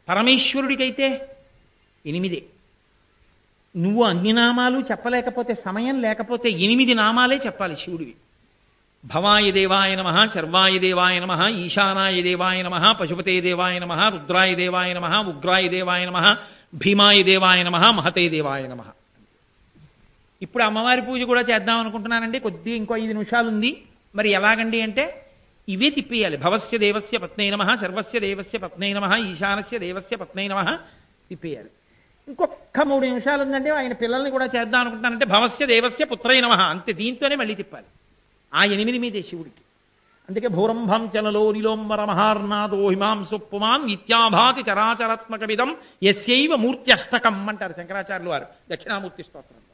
పరమేశ్వరుడికైతే 8. నువ్వు అన్ని నామాలు చెప్పలేకపోతే, సమయం లేకపోతే 8 నామాలే చెప్పాలి శివుడివి. భవాయ దేవాయ నమః, శర్వాయ దేవాయ నమః, ఈశానాయ దేవాయ నమః, పశుపతే దేవాయ నమః, రుద్రాయ దేవాయ నమః, ఉగ్రాయ దేవాయ నమః, భీమాయ దేవాయ నమః, మహతే దేవాయ నమః. ఇప్పుడు అమ్మవారి పూజ కూడా చేద్దాం అనుకుంటున్నానండి, కొద్దిగా ఇంకో 5 నిమిషాలు ఉంది. మరి ఎలాగండి అంటే ఇవే తిప్పేయాలి. భవస్య దేవస్య పత్నై నమః, సర్వస్య దేవస్య పత్నై నమః, ఈశానస్య దేవస్య పత్నై నమః తిప్పేయాలి. ఇంకొక 3 నిమిషాలు ఉందంటే ఆయన పిల్లల్ని కూడా చేద్దాం అనుకుంటున్నానంటే భవస్య దేవస్య పుత్రై నమః అంతే, దీంతోనే మళ్ళీ తిప్పాలి. ఆ 8 మీదే శివుడికి. అందుకే భూరంభం చనలో నిలోంబర మహార్నాదో హిమాంసు పుమాన్ ఇత్యాభాతి చరాచరాత్మక విధం యస్యైవ మూర్త్యష్టకం అంటారు శంకరాచార్యులు వారు దక్షిణామూర్తి స్తోత్రంలో.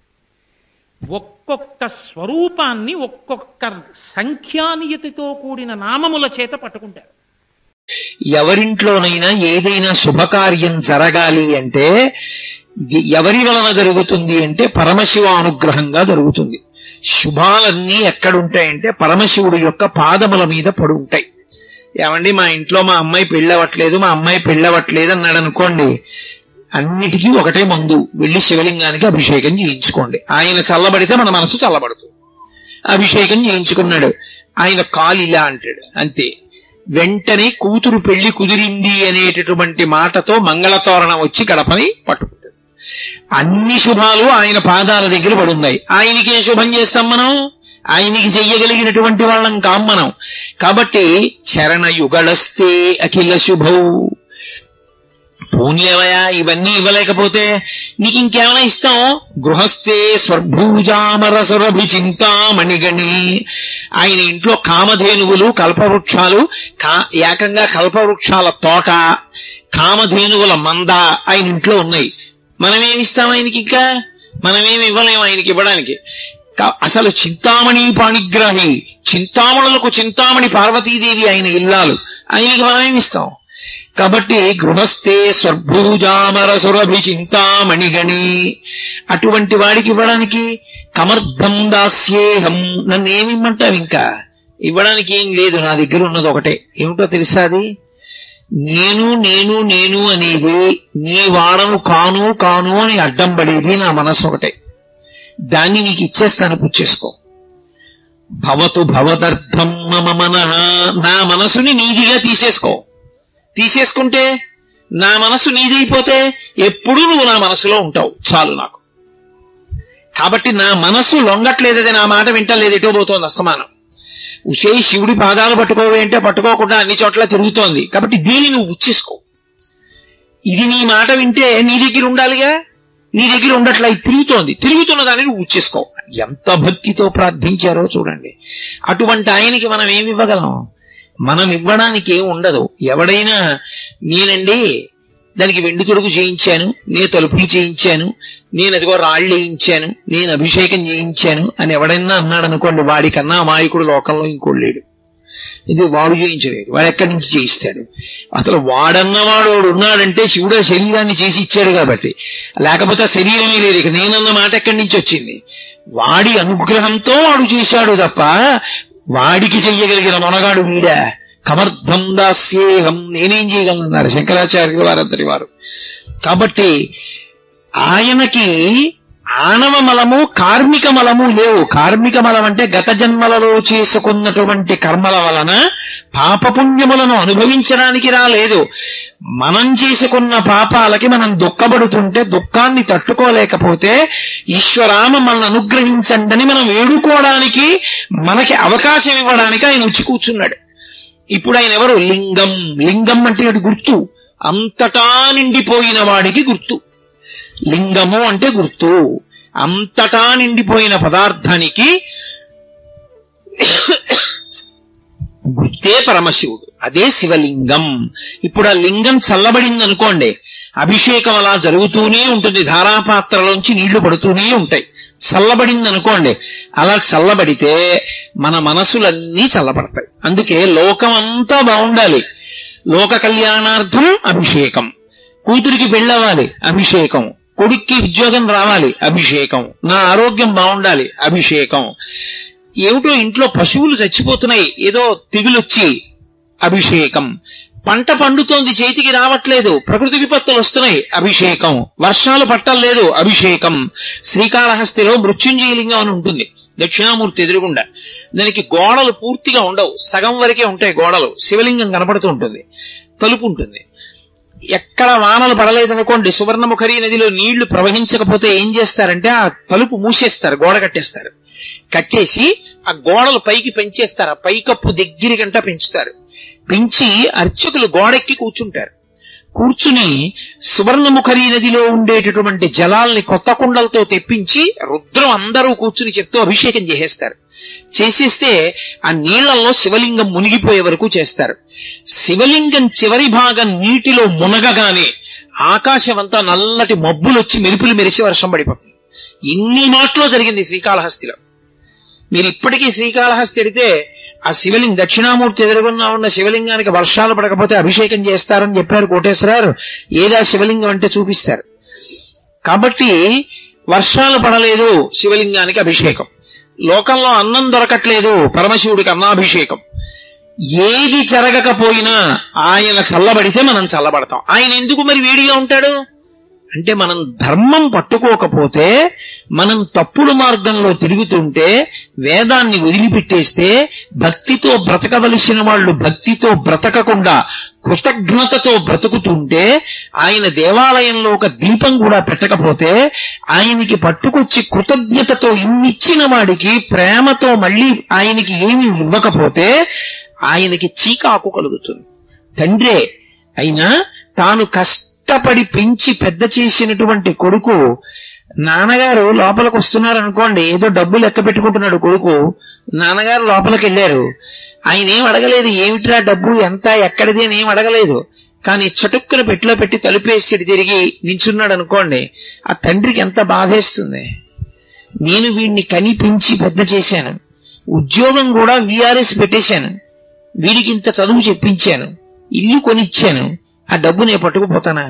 ఒక్కొక్క స్వరూపాన్ని ఒక్కొక్క సంఖ్యానియతితో కూడిన నామముల చేత పట్టుకుంటారు. ఎవరింట్లోనైనా ఏదైనా శుభకార్యం జరగాలి అంటే ఇది ఎవరి వలన జరుగుతుంది అంటే పరమశివ అనుగ్రహంగా జరుగుతుంది. శుభాలన్నీ ఎక్కడుంటాయంటే పరమశివుడి యొక్క పాదముల మీద పడి ఉంటాయి. ఏమండి మా ఇంట్లో మా అమ్మాయి పెళ్ళవట్లేదు, మా అమ్మాయి పెళ్ళవట్లేదు అన్నాడు అనుకోండి, అన్నిటికీ ఒకటే మందు, వెళ్ళి శివలింగానికి అభిషేకం చేయించుకోండి. ఆయన చల్లబడితే మన మనసు చల్లబడుతుంది. అభిషేకం చేయించుకున్నాడు, ఆయన కాలు ఇలా అంటాడు అంతే, వెంటనే కూతురు పెళ్లి కుదిరింది అనేటటువంటి మాటతో మంగళతోరణం వచ్చి గడపని పట్టుకుంటాడు. అన్ని శుభాలు ఆయన పాదాల దగ్గర పడున్నాయి. ఆయనకే శుభం చేస్తాం మనం, ఆయనకి చెయ్యగలిగినటువంటి వాళ్ళం కాం మనం. కాబట్టి చరణ యుగళస్తే అఖిల శుభౌ, పూణ్యవయా ఇవన్నీ ఇవ్వలేకపోతే నీకు ఇంకేమైనా ఇస్తాం. గృహస్థే స్వర్భూజామరసురభి చింతామణిగణి, ఆయన ఇంట్లో కామధేనువులు కల్పవృక్షాలు, ఏకంగా కల్పవృక్షాల తోట, కామధేనువుల మంద ఆయన ఇంట్లో ఉన్నాయి. మనమేమిస్తాం ఆయనకి? ఇంకా మనమేమి ఇవ్వలేము ఆయనకి ఇవ్వడానికి. అసలు చింతామణి పాణిగ్రాహి, చింతామణులకు చింతామణి పార్వతీదేవి ఆయన ఇల్లాలు, ఆయనకి మనమేమిస్తాం? కాబట్టి గృహస్థే స్వర్భూజామరసురభి చింతామణిగణి, అటువంటి వాడికి ఇవ్వడానికి కమర్ధం దాస్యేహం, నన్ను ఏమిమ్మంటావు? ఇంకా ఇవ్వడానికి ఏం లేదు, నా దగ్గర ఉన్నది ఒకటే. ఏమిటో తెలుసా? అది నేను నేను నేను అనేది, నీ వాడను కాను కాను అని అడ్డం పడేది నా మనసు ఒకటే. దాన్ని నీకు ఇచ్చేస్తాను, పుచ్చేసుకో. భవతు భవదర్థం మమ మనః, నా మనసుని నీదిగా తీసేసుకో. తీసేసుకుంటే నా మనసు నీదైపోతే ఎప్పుడూ నువ్వు నా మనసులో ఉంటావు, చాలు నాకు. కాబట్టి నా మనసు లొంగట్లేదు, అది నా మాట వింటలేదు, ఎటో పోతోంది అస్తమానం. ఉషే శివుడి పాదాలు పట్టుకోవే అంటే పట్టుకోకుండా అన్ని చోట్ల తిరుగుతోంది. కాబట్టి దీన్ని నువ్వు ఉచ్చేసుకో. ఇది నీ మాట వింటే నీ దగ్గర ఉండాలిగా, నీ దగ్గర ఉండట్లా, ఇది తిరుగుతోంది, తిరుగుతున్న దాన్ని నువ్వు ఉచ్చేసుకో. ఎంత భక్తితో ప్రార్థించారో చూడండి. అటువంటి ఆయనకి మనం ఏమి ఇవ్వగలం? మనం ఇవ్వడానికి ఏం ఉండదు. ఎవడైనా నేనండి దానికి వెండి తొడుగు చేయించాను, నేను తలుపులు చేయించాను, నేను అదిగో రాళ్ళు వేయించాను, నేను అభిషేకం చేయించాను అని ఎవడైనా అన్నాడు అనుకోండి, వాడికన్నా అమాయకుడు లోకంలో ఇంకోడు లేడు. ఇది వాడు చేయించలేడు, వాడు ఎక్కడి నుంచి చేయిస్తాడు? అసలు వాడన్నవాడు ఉన్నాడంటే శివుడు శరీరాన్ని చేసి ఇచ్చాడు కాబట్టి, లేకపోతే శరీరమే లేదు. ఇక నేనన్న మాట ఎక్కడి నుంచి వచ్చింది? వాడి అనుగ్రహంతో వాడు చేశాడు తప్ప వాడికి చెయ్యగలిగిన మొనగాడు వీడా? కమర్థం దాస్యేహం, నేనేం చేయగలనన్నారు శంకరాచార్యులు వారంతటి వారు. కాబట్టి ఆయనకి ఆణవ మలము కార్మిక మలము లేవు. కార్మిక మలం అంటే గత జన్మలలో చేసుకున్నటువంటి కర్మల వలన పాపపుణ్యములను అనుభవించడానికి రాలేదు. మనం చేసుకున్న పాపాలకి మనం దుఃఖపడుతుంటే దుఃఖాన్ని తట్టుకోలేకపోతే ఈశ్వరా మమ్మల్ని అనుగ్రహించండి మనం వేడుకోవడానికి, మనకి అవకాశం ఇవ్వడానికి ఆయన వచ్చి కూర్చున్నాడు. ఇప్పుడు ఆయన ఎవరు? లింగం. లింగం అంటే అది గుర్తు, అంతటా నిండిపోయిన వాడికి గుర్తు. లింగము అంటే గుర్తు, అంతటా నిండిపోయిన పదార్థానికి గుర్తే పరమశివుడు, అదే శివలింగం. ఇప్పుడు ఆ లింగం చల్లబడింది అనుకోండి, అభిషేకం అలా జరుగుతూనే ఉంటుంది, ధారాపాత్రలోంచి నీళ్లు పడుతూనే ఉంటాయి. చల్లబడింది అనుకోండి, అలా చల్లబడితే మన మనసులన్నీ చల్లబడతాయి. అందుకే లోకమంతా బాగుండాలి, లోక కళ్యాణార్థం అభిషేకం. కూతురికి పెళ్ళవ్వాలి, అభిషేకం. కొడుక్కి ఉద్యోగం రావాలి, అభిషేకం. నా ఆరోగ్యం బాగుండాలి, అభిషేకం. ఏమిటో ఇంట్లో పశువులు చచ్చిపోతున్నాయి, ఏదో తెగులొచ్చి, అభిషేకం. పంట పండుతోంది, చేతికి రావట్లేదు, ప్రకృతి విపత్తులు వస్తున్నాయి, అభిషేకం. వర్షాలు పట్టలేదు, అభిషేకం. శ్రీకాళహస్తిలో మృత్యుంజయలింగం అని ఉంటుంది, దక్షిణామూర్తి ఎదురుగుండా. దానికి గోడలు పూర్తిగా ఉండవు, సగం వరకే ఉంటాయి గోడలు. శివలింగం కనపడుతూ ఉంటుంది, తలుపు ఉంటుంది. ఎక్కడ వానలు పడలేదనుకోండి, సువర్ణముఖరి నదిలో నీళ్లు ప్రవహించకపోతే ఏం చేస్తారంటే ఆ తలుపు మూసేస్తారు, గోడ కట్టేస్తారు. కట్టేసి ఆ గోడలు పైకి పెంచేస్తారు, ఆ పైకప్పు దగ్గరికంటా పెంచుతారు. పెంచి అర్చకులు గోడెక్కి కూర్చుంటారు. కూర్చుని సువర్ణముఖరి నదిలో ఉండేటటువంటి జలాల్ని కొత్త కుండలతో తెప్పించి రుద్రం అందరూ కూర్చుని చెప్తూ అభిషేకం చేసేస్తారు. చేసేస్తే ఆ నీళ్లలో శివలింగం మునిగిపోయే వరకు చేస్తారు. శివలింగం చివరి భాగం నీటిలో మునగగానే ఆకాశం అంతా నల్లటి మబ్బులు వచ్చి మెరుపులు మెరిసి వర్షం పడిపోతుంది. ఇన్ని మాటలో జరిగింది శ్రీకాళహస్తిలో. మీరు ఇప్పటికీ శ్రీకాళహస్తి ఎడితే ఆ శివలింగం దక్షిణామూర్తి ఎదురుగున్నా ఉన్న శివలింగానికి వర్షాలు పడకపోతే అభిషేకం చేస్తారని చెప్పారు కోటేశ్వరారు. ఏదా శివలింగం అంటే చూపిస్తారు. కాబట్టి వర్షాలు పడలేదు, శివలింగానికి అభిషేకం. లోకంలో అన్నం దొరకట్లేదు, పరమశివుడికి అన్నాభిషేకం. ఏది జరగకపోయినా ఆయన చల్లబడితే మనం చల్లబడతాం. ఆయన ఎందుకు మరి వేడిగా ఉంటాడు అంటే, మనం ధర్మం పట్టుకోకపోతే, మనం తప్పుడు మార్గంలో తిరుగుతుంటే, వేదాన్ని వదిలిపెట్టేస్తే, భక్తితో బ్రతకవలసిన వాళ్ళు భక్తితో బ్రతకకుండా కృతజ్ఞతతో బ్రతుకుతుంటే, ఆయన దేవాలయంలో ఒక దీపం కూడా పెట్టకపోతే, ఆయనకి పట్టుకొచ్చి కృతజ్ఞతతో ఇన్నిచ్చిన వాడికి ప్రేమతో మళ్ళీ ఆయనకి ఏమి ఇవ్వకపోతే ఆయనకి చీకాకు కలుగుతుంది. తండ్రే అయినా తాను కష్టపడి పెంచి పెద్ద చేసినటువంటి కొడుకు, నాన్నగారు లోపలికి వస్తున్నారు అనుకోండి, ఏదో డబ్బు లెక్క పెట్టుకుంటున్నాడు కొడుకు. నాన్నగారు లోపలికి వెళ్ళారు, ఆయన ఏం అడగలేదు, ఏమిట్రా డబ్బు ఎంత ఎక్కడిది అని ఏం అడగలేదు. కానీ చటుక్కున పెట్టిలో పెట్టి తలుపేసి తిరిగి నించున్నాడు అనుకోండి, ఆ తండ్రికి ఎంత బాధేస్తుంది. నేను వీడిని కని పెంచి పెద్ద చేశాను, ఉద్యోగం కూడా VRS పెట్టేశాను, వీడికి ఇంత చదువు చెప్పించాను, ఇల్లు కొనిచ్చాను, ఆ డబ్బు నేను పట్టుకుపోతానా?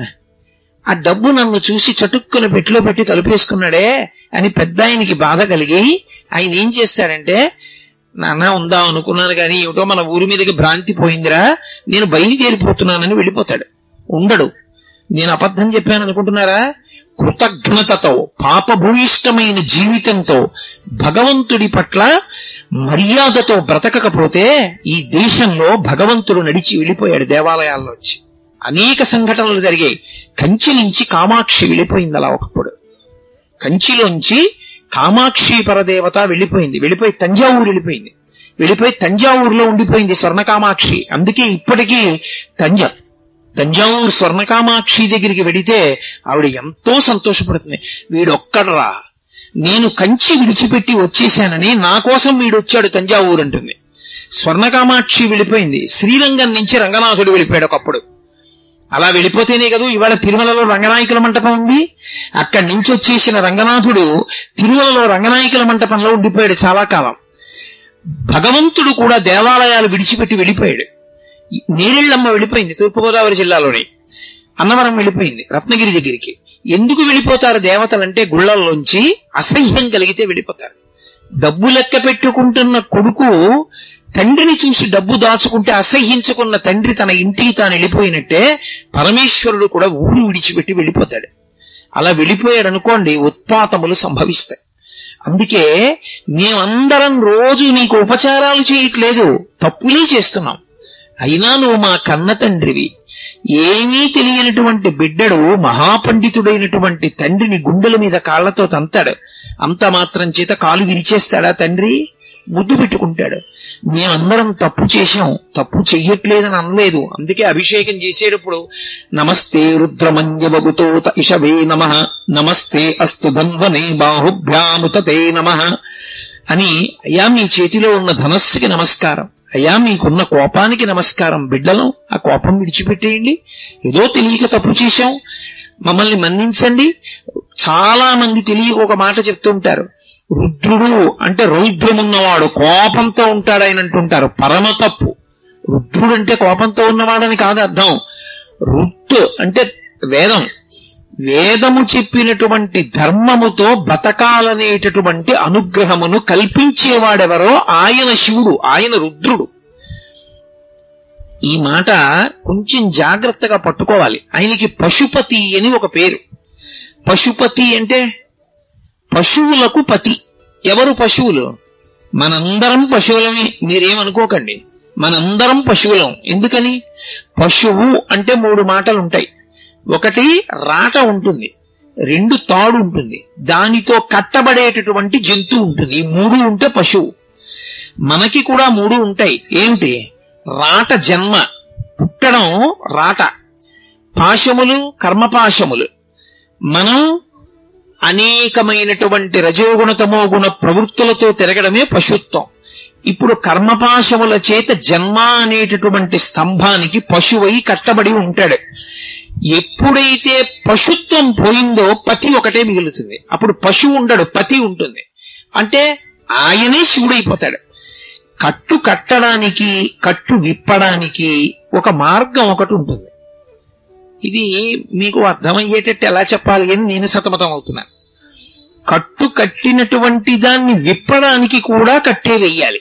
ఆ డబ్బు నన్ను చూసి చటుక్కున పెట్టిలో పెట్టి తలుపేసుకున్నాడే అని పెద్ద ఆయనకి బాధ కలిగి ఆయన ఏం చేస్తాడంటే, నాన్న ఉందాం అనుకున్నాను కానీ ఏమిటో మన ఊరి మీదకి భ్రాంతి పోయిందిరా, నేను బయలుదేరిపోతున్నానని వెళ్ళిపోతాడు. ఉండడు. నేను అబద్ధం చెప్పాను అనుకుంటున్నారా? కృతజ్ఞతతో పాపభూయిష్టమైన జీవితంతో భగవంతుడి పట్ల మర్యాదతో బ్రతకకపోతే ఈ దేశంలో భగవంతుడు నడిచి వెళ్ళిపోయాడు దేవాలయాల్లోంచి. అనేక సంఘటనలు జరిగాయి. కంచి నుంచి కామాక్షి వెళ్ళిపోయింది అలా ఒకప్పుడు. కంచిలోంచి కామాక్షి పరదేవత వెళ్ళిపోయింది, వెళ్ళిపోయి తంజావూరు వెళ్ళిపోయింది, వెళ్ళిపోయి తంజావూరులో ఉండిపోయింది స్వర్ణకామాక్షి. అందుకే ఇప్పటికీ తంజావూరు స్వర్ణకామాక్షి దగ్గరికి వెడితే ఆవిడ ఎంతో సంతోషపడుతుంది. వీడొక్కడరా, నేను కంచి విడిచిపెట్టి వచ్చేశానని నా కోసం వీడొచ్చాడు తంజావూరు అంటుంది. స్వర్ణకామాక్షి వెళ్ళిపోయింది. శ్రీరంగం నుంచి రంగనాథుడు వెళ్ళిపోయాడు ఒకప్పుడు. అలా వెళ్ళిపోతేనే కదా ఇవాళ తిరుమలలో రంగనాయకుల మంటపం ఉంది. అక్కడి నుంచి వచ్చేసిన రంగనాథుడు తిరుమలలో రంగనాయకుల మంటపంలో ఉండిపోయాడు చాలా కాలం. భగవంతుడు కూడా దేవాలయాలు విడిచిపెట్టి వెళ్ళిపోయాడు. నేరెళ్ళమ్మ వెళ్ళిపోయింది తూర్పుగోదావరి జిల్లాలోని, అన్నవరం వెళ్ళిపోయింది రత్నగిరి దగ్గరికి. ఎందుకు వెళ్ళిపోతారు దేవతలంటే, గుళ్లల్లోంచి అసహ్యం కలిగితే వెళ్ళిపోతారు. డబ్బు లెక్క పెట్టుకుంటున్న కొడుకు తండ్రిని చూసి డబ్బు దాచుకుంటే అసహ్యించుకున్న తండ్రి తన ఇంటికి తాను వెళ్ళిపోయినట్టే పరమేశ్వరుడు కూడా ఊరు విడిచిపెట్టి వెళ్ళిపోతాడు. అలా వెళ్ళిపోయాడు అనుకోండి, ఉత్పాతములు సంభవిస్తాయి. అందుకే మేమందరం రోజు నీకు ఉపచారాలు చేయట్లేదు, తప్పులే చేస్తున్నాం. అయినా నువ్వు మా కన్న తండ్రివి. ఏమీ తెలియనటువంటి బిడ్డడు మహాపండితుడైనటువంటి తండ్రిని గుండెల మీద కాళ్లతో తంతాడు. అంత మాత్రం చేత కాలు విరిచేస్తాడా తండ్రి? ముద్దు పెట్టుకుంటాడు. మేమందరం తప్పు చేశాం, తప్పు చెయ్యట్లేదని అనలేదు. అందుకే అభిషేకం చేసేటప్పుడు నమస్తే రుద్రమంజవగుతో ఇషవే నమః, నమస్తే అస్తు ధన్వనే బాహుభ్యాముతే నమః అని, అయ్యా మీ చేతిలో ఉన్న ధనస్సుకి నమస్కారం, అయ్యా మీకున్న కోపానికి నమస్కారం. బిడ్డలం ఆ కోపం విడిచిపెట్టేయండి, ఏదో తెలియక తప్పు చేశాం, మమ్మల్ని మన్నించండి. చాలా మంది తెలియక ఒక మాట చెప్తుంటారు, రుద్రుడు అంటే రౌద్రమున్నవాడు, కోపంతో ఉంటాడు ఆయన అంటుంటారు. పరమ తప్పు. రుద్రుడు అంటే కోపంతో ఉన్నవాడని కాదు అర్థం. రుత్ అంటే వేదం, వేదము చెప్పినటువంటి ధర్మముతో బ్రతకాలనేటటువంటి అనుగ్రహమును కల్పించేవాడెవరో ఆయన శివుడు, ఆయన రుద్రుడు. ఈ మాట కొంచెం జాగ్రత్తగా పట్టుకోవాలి. ఆయనకి పశుపతి అని ఒక పేరు. పశుపతి అంటే పశువులకు పతి. ఎవరు పశువులు? మనందరం పశువులమే, మీరేమనుకోకండి. మనందరం పశువులం. ఎందుకని? పశువు అంటే 3 మాటలు ఉంటాయి. ఒకటి రాట ఉంటుంది, 2 తాడు ఉంటుంది, దానితో కట్టబడేటటువంటి జంతువు ఉంటుంది. ఈ 3 ఉంటే పశువు. మనకి కూడా 3 ఉంటాయి. ఏమిటి? రాట జన్మ, పుట్టడం రాట, పాశములు కర్మపాశములు. మనం అనేకమైనటువంటి రజోగుణ తమోగుణ ప్రవృత్తులతో తిరగడమే పశుత్వం. ఇప్పుడు కర్మపాశముల చేత జన్మ అనేటటువంటి స్తంభానికి పశువై కట్టబడి ఉంటాడు. ఎప్పుడైతే పశుత్వం పోయిందో పతి ఒకటే మిగులుతుంది. అప్పుడు పశువు ఉండడు, పతి ఉంటుంది. అంటే ఆయనే శివుడైపోతాడు. కట్టు కట్టడానికి, కట్టు విప్పడానికి ఒక మార్గం ఒకటి ఉంటుంది. ఇది మీకు అర్థమయ్యేటట్టు ఎలా చెప్పాలి అని నేను సతమతం అవుతున్నాను. కట్టు కట్టినటువంటి దాన్ని విప్పడానికి కూడా కట్టే వెయ్యాలి.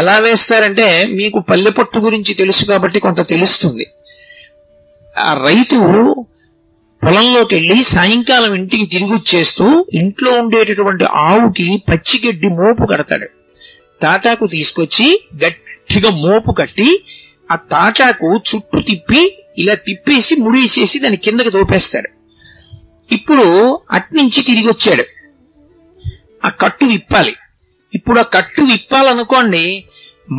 ఎలా వేస్తారంటే, మీకు పల్లెపట్టు గురించి తెలుసు కాబట్టి కొంత తెలుస్తుంది. ఆ రైతు పొలంలోకి వెళ్లి సాయంకాలం ఇంటికి తిరిగి వచ్చేస్తూ ఇంట్లో ఉండేటటువంటి ఆవుకి పచ్చిగడ్డి మోపు కడతాడు. తాటాకు తీసుకొచ్చి గట్టిగా మోపు కట్టి ఆ తాటాకు చుట్టూ తిప్పి ఇలా తిప్పేసి ముడేసేసి దాని కిందకి దోపేస్తాడు. ఇప్పుడు అట్నుంచి తిరిగి వచ్చాడు, ఆ కట్టు విప్పాలి. ఇప్పుడు ఆ కట్టు విప్పాలనుకోండి,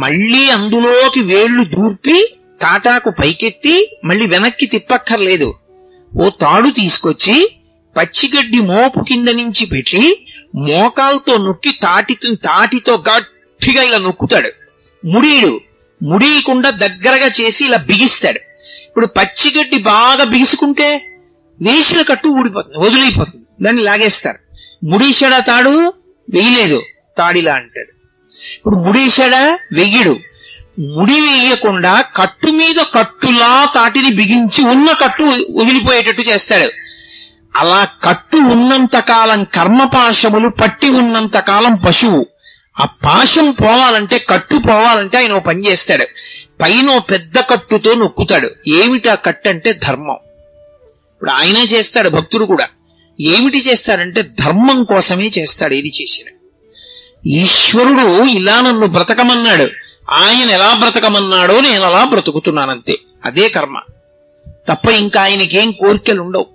మళ్ళీ అందులోకి వేళ్లు దూర్పి తాటాకు పైకెత్తి మళ్ళీ వెనక్కి తిప్పక్కర్లేదు. ఓ తాడు తీసుకొచ్చి పచ్చిగడ్డి మోపు కింద నుంచి పెట్టి మోకాలతో నొక్కి తాటితో గట్టిగా ఇలా నొక్కుతాడు. ముడియకుండా దగ్గరగా చేసి ఇలా బిగిస్తాడు. ఇప్పుడు పచ్చిగడ్డి బాగా బిగుసుకుంటే వేసిన కట్టు ఊడిపోతుంది, వదిలిపోతుంది, దాన్ని లాగేస్తారు. ముడేశాడా తాడు? వెయ్యలేదు, తాడిలా అంటాడు. ఇప్పుడు ముడేశాడా? వెయ్యడు. ముడి వేయకుండా కట్టు మీద కట్టులా తాటిని బిగించి ఉన్న కట్టు వదిలిపోయేటట్టు చేస్తాడు. అలా కట్టు ఉన్నంత కాలం కర్మపాశములు పట్టి ఉన్నంత కాలం పశువు. ఆ పాశం పోవాలంటే, కట్టు పోవాలంటే ఆయన ఓ పని చేస్తాడు. పైన పెద్ద కట్టుతో నొక్కుతాడు. ఏమిటా కట్టు అంటే ధర్మం. ఇప్పుడు ఆయన చేస్తాడు, భక్తుడు కూడా. ఏమిటి చేస్తాడంటే ధర్మం కోసమే చేస్తాడు ఏది చేసిన. ఈశ్వరుడు ఇలా నన్ను బ్రతకమన్నాడు, ఆయన ఎలా బ్రతకమన్నాడో నేను అలా బ్రతుకుతున్నానంతే. అదే కర్మ తప్ప ఇంకా ఆయనకేం కోరికలు ఉండవు.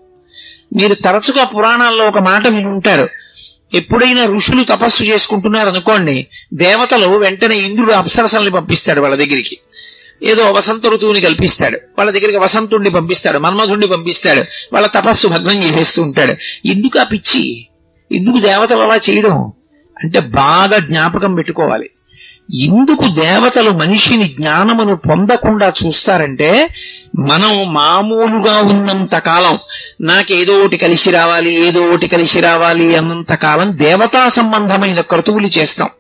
మీరు తరచుగా పురాణాల్లో ఒక మాట వినుంటారు. ఎప్పుడైనా ఋషులు తపస్సు చేసుకుంటున్నారు అనుకోండి, దేవతలు వెంటనే ఇంద్రుడు అప్సరసల్ని పంపిస్తాడు వాళ్ళ దగ్గరికి. ఏదో వసంత ఋతువుని కల్పిస్తాడు, వాళ్ళ దగ్గరికి వసంతుణ్ణి పంపిస్తాడు, మన్మధుణ్ణి పంపిస్తాడు. వాళ్ళ తపస్సు భగ్నం చేసేస్తూ ఉంటాడు. ఎందుకు ఆ పిచ్చి? ఎందుకు దేవతలు అలా చేయడం అంటే బాగా జ్ఞాపకం పెట్టుకోవాలి. ఎందుకు దేవతలు మనిషిని జ్ఞానమును పొందకుండా చూస్తారంటే, మనం మామూలుగా ఉన్నంత కాలం నాకేదో ఒకటి కలిసి రావాలి, ఏదో ఒకటి కలిసి రావాలి అన్నంత కాలం దేవతా సంబంధమైన క్రతువులు చేస్తాం.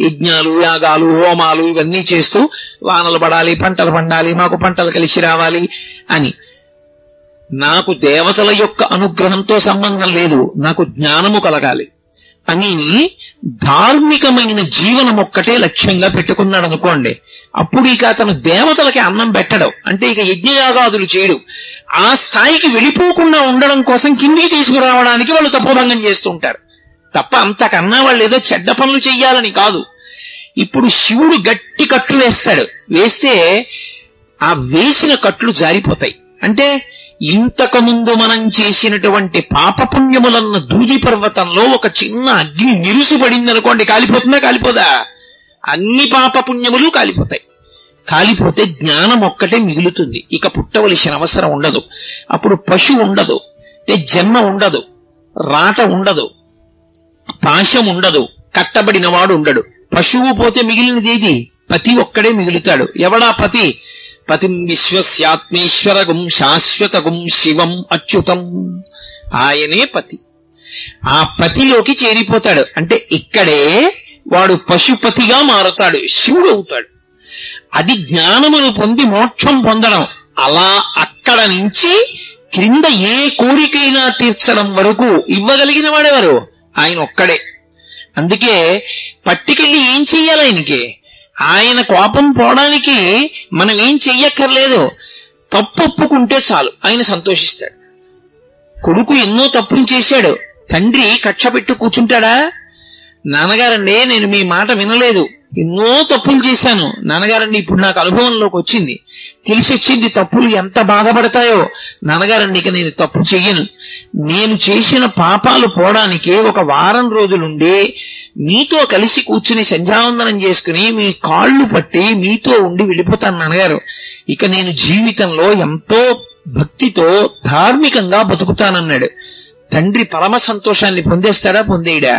యజ్ఞాలు, యాగాలు, హోమాలు ఇవన్నీ చేస్తూ వానలు పడాలి, పంటలు పండాలి, మాకు పంటలు కలిసి రావాలి అని. నాకు దేవతల యొక్క అనుగ్రహంతో సంబంధం లేదు, నాకు జ్ఞానము కలగాలి అని ధార్మికమైన జీవనం ఒక్కటే లక్ష్యంగా పెట్టుకున్నాడు అనుకోండి. అప్పుడు ఇక అతను దేవతలకి అన్నం పెట్టడం అంటే ఇక యజ్ఞయాగాదులు చేయడు. ఆ స్థాయికి వెళ్ళిపోకుండా ఉండడం కోసం కిందికి తీసుకురావడానికి వాళ్ళు తపోభంగం చేస్తూ ఉంటారు తప్ప అంతకన్నా వాళ్ళు ఏదో చెడ్డ పనులు చెయ్యాలని కాదు. ఇప్పుడు శివుడు గట్టి కట్లు వేస్తాడు, వేస్తే ఆ వేసిన కట్లు జారిపోతాయి. అంటే ఇంతకు ముందు మనం చేసినటువంటి పాపపుణ్యములన్న దూది పర్వతంలో ఒక చిన్న అగ్ని నిరుసుపడిందనుకోండి, కాలిపోతుందా? కాలిపోదా? అన్ని పాపపుణ్యములు కాలిపోతాయి. కాలిపోతే జ్ఞానం ఒక్కటే మిగులుతుంది, ఇక పుట్టవలసిన అవసరం ఉండదు. అప్పుడు పశు ఉండదు, అంటే జన్మ ఉండదు, రాట ఉండదు, పాశం ఉండదు, కట్టబడినవాడు ఉండడు. పశువు పోతే మిగిలినదేది? పతి ఒక్కడే మిగులుతాడు. ఎవడా పతి? పతిం విశ్వస్యాత్మేశ్వరగుం శాశ్వతగుం శివం అచ్యుతం. ఆయనే పతి. ఆ పతిలోకి చేరిపోతాడు. అంటే ఇక్కడే వాడు పశుపతిగా మారుతాడు, శివుడు అవుతాడు. అది జ్ఞానమును పొంది మోక్షం పొందడం. అలా అక్కడ నుంచి క్రింద ఏ కోరికైనా తీర్చడం వరకు ఇవ్వగలిగిన వాడెవరు? ఆయన ఒక్కడే. అందుకే పట్టుకెళ్ళి ఏం చెయ్యాలి ఆయనకి? ఆయన కోపం పోవడానికి మనం ఏం చెయ్యక్కర్లేదు, తప్పు ఒప్పుకుంటే చాలు, ఆయన సంతోషిస్తాడు. కొడుకు ఎన్నో తప్పులు చేశాడు, తండ్రి కక్ష పెట్టు కూర్చుంటాడా? నాన్నగారండి నేను మీ మాట వినలేదు, ఎన్నో తప్పులు చేశాను నాన్నగారండి, ఇప్పుడు నాకు అనుభవంలోకి వచ్చింది, తెలిసి వచ్చింది తప్పులు ఎంత బాధపడతాయో నాన్నగారండి, ఇక నేను తప్పు చెయ్యను. నేను చేసిన పాపాలు పోవడానికి ఒక వారం రోజులుండి మీతో కలిసి కూర్చుని సంధ్యావందనం చేసుకుని మీ కాళ్ళు పట్టి మీతో ఉండి వెళ్ళిపోతాను నాన్నగారు. ఇక నేను జీవితంలో ఎంతో భక్తితో ధార్మికంగా బతుకుతానన్నాడు. తండ్రి పరమ సంతోషాన్ని పొందేస్తాడా, పొందేయడా?